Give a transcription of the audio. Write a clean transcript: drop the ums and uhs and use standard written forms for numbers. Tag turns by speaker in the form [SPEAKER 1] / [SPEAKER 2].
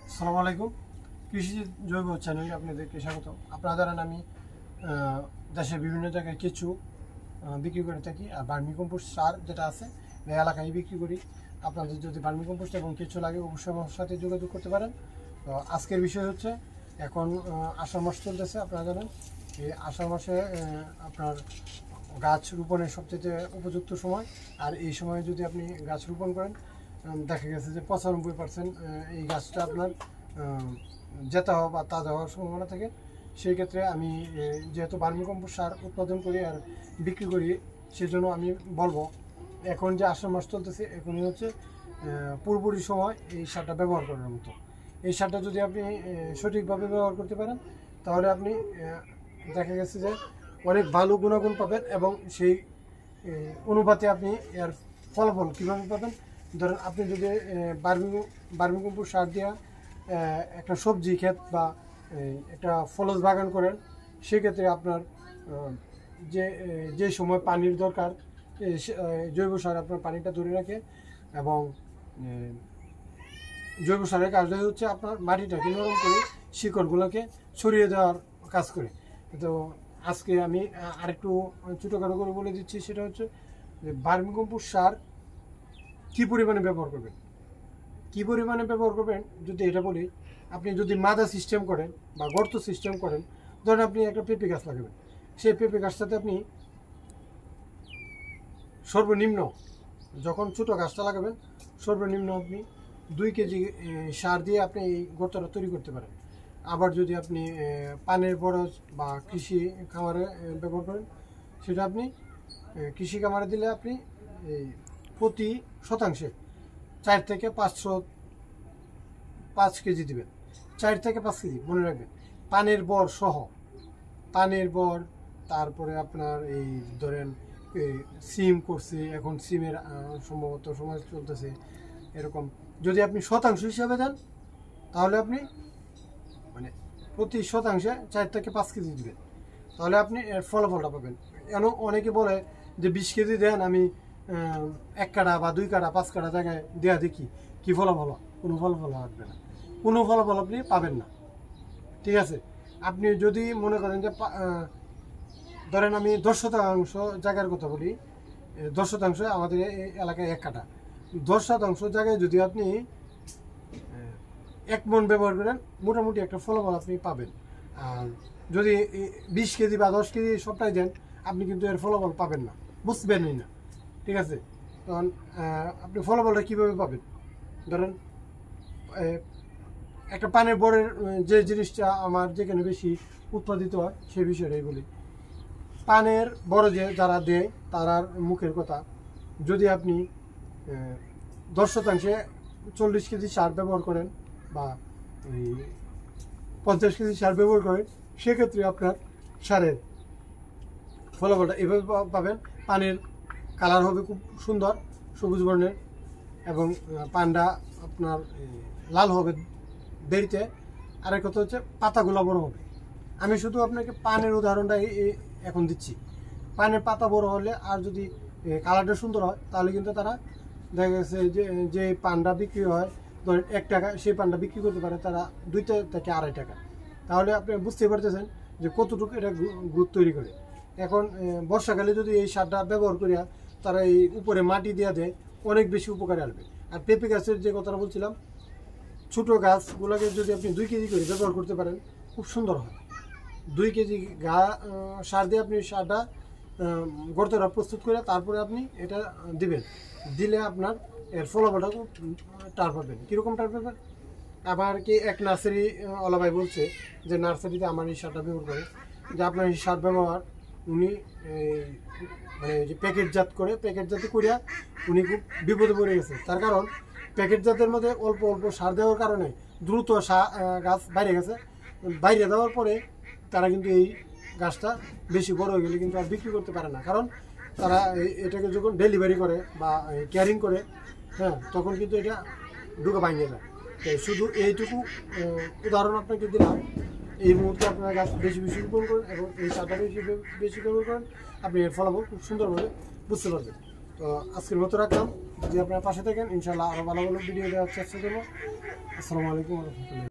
[SPEAKER 1] আসসালামু আলাইকুম। কৃষি জৈব চ্যানেলে আপনাদেরকে স্বাগত। আপনারা জানেন আমি দেশের বিভিন্ন জায়গায় কেঁচু বিক্রি করে থাকি, আর ভার্মি কম্পোস্ট সার যেটা আছে এই এলাকায় বিক্রি করি। আপনাদের যদি ভার্মি কম্পোস্ট এবং কেঁচু লাগে অবশ্যই আমার সাথে যোগাযোগ করতে পারেন। তো আজকের বিষয় হচ্ছে, এখন আষাঢ় মাস চলতেছে, আপনারা জানেন এই আষাঢ় মাসে আপনার গাছ রোপণের সবচেয়ে উপযুক্ত সময়। আর এই সময়ে যদি আপনি গাছ রোপণ করেন, দেখা গেছে যে 95% এই গাছটা আপনার জেতা হওয়া বা তাজা হওয়ার সম্ভাবনা থাকে। সেই ক্ষেত্রে আমি যেহেতু ভার্মি কম্পোস্ট সার উৎপাদন করি আর বিক্রি করি, সেজন্য আমি বলবো এখন যে আষাঢ় মাস চলতেছে এখনই হচ্ছে পুরোপুরি সময় এই সারটা ব্যবহার করার মতো। এই সারটা যদি আপনি সঠিকভাবে ব্যবহার করতে পারেন, তাহলে আপনি দেখা গেছে যে অনেক ভালো গুণাগুণ পাবেন, এবং সেই অনুপাতে আপনি এর ফলাফল কীভাবে পাবেন। ধরেন আপনি যদি ভার্মি কম্পোস্ট সার দেওয়া একটা সবজি ক্ষেত বা একটা ফলজ বাগান করেন, সেক্ষেত্রে আপনার যে সময় পানির দরকার, জৈব সার আপনার পানিটা ধরে রাখে। এবং জৈব সারের কাজটা হচ্ছে আপনার মাটিটাকে নরম করে শিকড়গুলোকে ছড়িয়ে দেওয়ার কাজ করে। তো আজকে আমি আরেকটু ছোটোখাটো করে বলে দিচ্ছি, সেটা হচ্ছে যে ভার্মি কম্পোস্ট সার কী পরিমাণে ব্যবহার করবেন। যদি এটা বলি, আপনি যদি মাদা সিস্টেম করেন বা গর্ত সিস্টেম করেন, ধরেন আপনি একটা পেঁপে গাছ লাগাবেন, সেই পেঁপে গাছটাতে আপনি সর্বনিম্ন, যখন ছোটো গাছটা লাগাবেন, সর্বনিম্ন আপনি 2 কেজি সার দিয়ে আপনি এই গর্তটা তৈরি করতে পারেন। আবার যদি আপনি পানের বরজ বা কৃষি খামারে ব্যবহার করেন, সেটা আপনি কৃষি খামারে দিলে আপনি প্রতি শতাংশে 4 থেকে 5 কেজি দিবেন। 4 থেকে 5 কেজি মনে রাখবেন, পানের বর সহ। পানের বর, তারপরে আপনার এই ধরেন সিম করছে, এখন সিমের সম্ভবত সময় চলতেছে, এরকম যদি আপনি শতাংশ হিসাবে দেন, তাহলে আপনি মানে প্রতি শতাংশে 4 থেকে 5 কেজি দিবেন, তাহলে আপনি এর ফলাফলটা পাবেন। অনেকে বলে যে 20 কেজি দেন, আমি 1 কাঠা বা 2 কাঠা 5 কাঠা জায়গায় দেওয়া দেখি কী ফলাফল। কোনো ফলাফল আসবে না, কোনো ফলাফল আপনি পাবেন না। ঠিক আছে, আপনি যদি মনে করেন যে ধরেন আমি 10% জায়গার কথা বলি, 10% আমাদের এই এলাকায় 1 কাঠা, 10% জায়গায় যদি আপনি 1 মণ ব্যবহার করেন, মোটামুটি একটা ফলাফল আপনি পাবেন। আর যদি 20 কেজি বা 10 কেজি সবটাই দেন, আপনি কিন্তু এর ফলাফল পাবেন না, বুঝবেনই না। ঠিক আছে, তখন আপনি ফলাফলটা কীভাবে পাবেন? ধরেন একটা পানের বরের যে জিনিসটা আমার যেখানে বেশি উৎপাদিত হয় সেই বিষয়টাই বলি। পানের বড় যারা দেয় তারার মুখের কথা, যদি আপনি 10% 40 কেজি সার ব্যবহার করেন বা 50 কেজি সার ব্যবহার করেন, সেক্ষেত্রে আপনার সারের ফলাফলটা এভাবে পাবেন। পানের কালার হবে খুব সুন্দর, সবুজ বর্ণের, এবং পানটা আপনার লাল হবে দেরিতে। আরেক কথা হচ্ছে পাতাগুলো বড় হবে। আমি শুধু আপনাকে পানের উদাহরণটাই এখন দিচ্ছি। পানের পাতা বড় হলে আর যদি কালারটা সুন্দর হয়, তাহলে কিন্তু তারা দেখা গেছে যে পানটা বিক্রি হয় ধরেন 1 টাকা, সেই পানটা বিক্রি করতে পারে তারা 2 থেকে 2.5 টাকা। তাহলে আপনি বুঝতে পারতেছেন যে কতটুকু এটা গ্রোথ তৈরি করে। এখন বর্ষাকালে যদি এই সারটা ব্যবহার করিয়া তারা এই উপরে মাটি দিয়ে দেয়, অনেক বেশি উপকারে আসবে। আর পেঁপে গাছের যে কথাটা বলছিলাম, ছোটো গাছগুলোকে যদি আপনি 2 কেজি করে ব্যবহার করতে পারেন, খুব সুন্দর হয়। 2 কেজি সার দিয়ে আপনি সারটা গর্তটা প্রস্তুত করে তারপরে আপনি এটা দিবেন, দিলে আপনার এর ফলাফলটা খুব টার পাবেন। কীরকম টার পাবেন? আবার কি এক নার্সারি ওলা বলছে যে নার্সারিতে আমার এই সারটা ব্যবহার করে, যে আপনার এই সার ব্যবহার উনি মানে যে প্যাকেটজাত করিয়া উনি খুব বিপদে পড়ে গেছে। তার কারণ প্যাকেটজাতের মধ্যে অল্প অল্প সার দেওয়ার কারণে দ্রুত গাছ বাইরে দেওয়ার পরে তারা কিন্তু এই গাছটা বেশি বড় হয়ে গেলে কিন্তু আর বিক্রি করতে পারে না, কারণ তারা এটাকে যখন ডেলিভারি করে বা ক্যারিং করে, হ্যাঁ, তখন কিন্তু এটা ঢুকে ভাঙিয়ে যায়। শুধু এইটুকু উদাহরণ আপনাকে দিলাম। এই মুহূর্তে আপনারা গাছ বেশি রোপণ করেন এবং এই সারটা বেশি ব্যবহার করেন, আপনি এর ফলাফল খুব সুন্দরভাবে বুঝতে পারবেন। তো আজকের মতো রাখলাম, যদি আপনারা পাশে থাকেন ইনশাল্লাহ আরও ভালো ভালো ভিডিও দেওয়ার চেষ্টা করবো। আসসালামু আলাইকুম রহমতুল্লাহ।